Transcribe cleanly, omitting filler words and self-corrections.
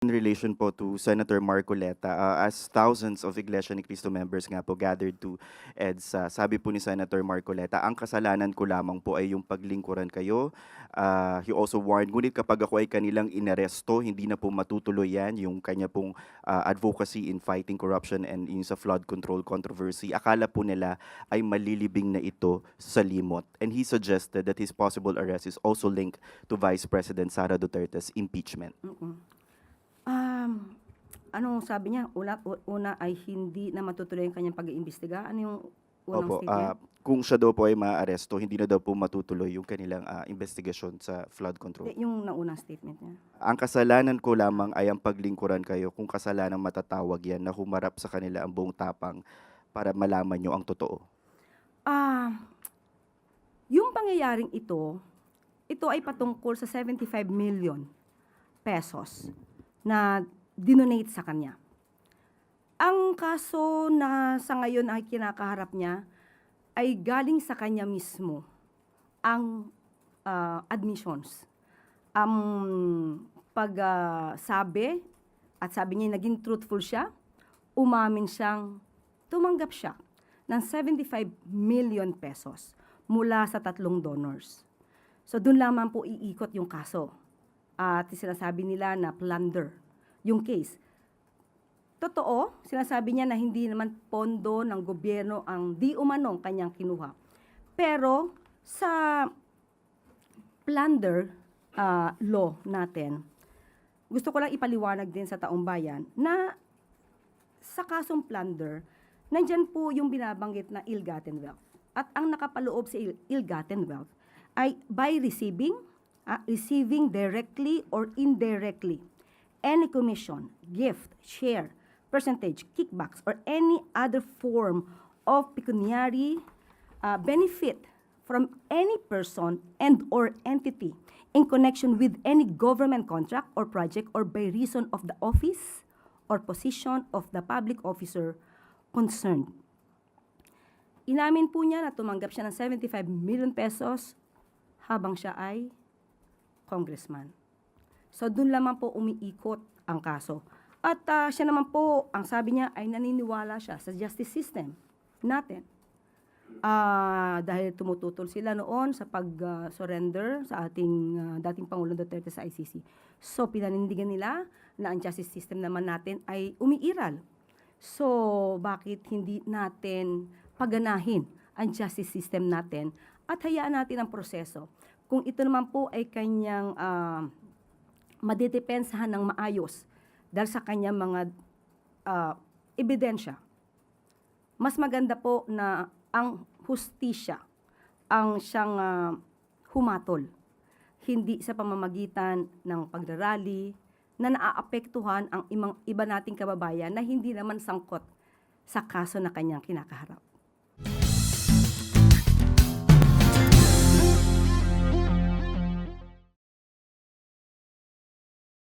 In relation po to Senator Marcoleta, as thousands of Iglesia ni Cristo members nga po gathered to EDSA, sabi po ni Senator Marcoleta, ang kasalanan ko lamang po ay yung paglingkuran kayo. He also warned, ngunit kapag ako ay kanilang inaresto, hindi na po matutuloy yan, yung kanya pong advocacy in fighting corruption and yung sa flood control controversy. Akala po nila ay malilibing na ito sa limot. And he suggested that his possible arrest is also linked to Vice President Sara Duterte's impeachment. Anong sabi niya? Una ay hindi na matutuloy ang kanyang pag-iimbestiga. Ano yung unang Opo, statement? kung siya daw po ay maaresto, hindi na daw po matutuloy yung kanilang investigasyon sa flood control. Yung naunang statement niya. Ang kasalanan ko lamang ay ang paglingkuran kayo, kung kasalanan matatawag yan na humarap sa kanila ang buong tapang para malaman nyo ang totoo. Yung pangyayaring ito ay patungkol sa 75 million pesos na dinonate sa kanya. Ang kaso na sa ngayon ay kinakaharap niya ay galing sa kanya mismo ang admissions. Pagsabi at sabi niya naging truthful siya, umamin siyang tumanggap siya ng 75 million pesos mula sa 3 donors. So doon lamang po iikot yung kaso. At sinasabi nila na plunder yung case. Totoo, sinasabi niya na hindi naman pondo ng gobyerno ang di umanong kanyang kinuha. Pero sa plunder law natin, gusto ko lang ipaliwanag din sa taong bayan na sa kasong plunder, nandyan po yung binabanggit na ill-gotten wealth. At ang nakapaloob sa ill-gotten wealth ay by receiving directly or indirectly any commission, gift, share, percentage, kickbacks, or any other form of pecuniary benefit from any person and or entity in connection with any government contract or project or by reason of the office or position of the public officer concerned. Inamin po niya na tumanggap siya ng 75 million pesos habang siya ay congressman. So doon lamang po umiikot ang kaso. At siya naman po, ang sabi niya ay naniniwala siya sa justice system natin. Dahil tumututol sila noon sa pag-surrender sa ating dating Pangulong Duterte sa ICC. So pinanindigan nila na ang justice system naman natin ay umiiral. So bakit hindi natin paganahin ang justice system natin at hayaan natin ang proseso? Kung ito naman po ay kanyang madedepensahan ng maayos dahil sa kanyang mga ebidensya, mas maganda po na ang hustisya ang siyang humatol, hindi sa pamamagitan ng pagrarally na naaapektuhan ang iba nating kababayan na hindi naman sangkot sa kaso na kanyang kinakaharap.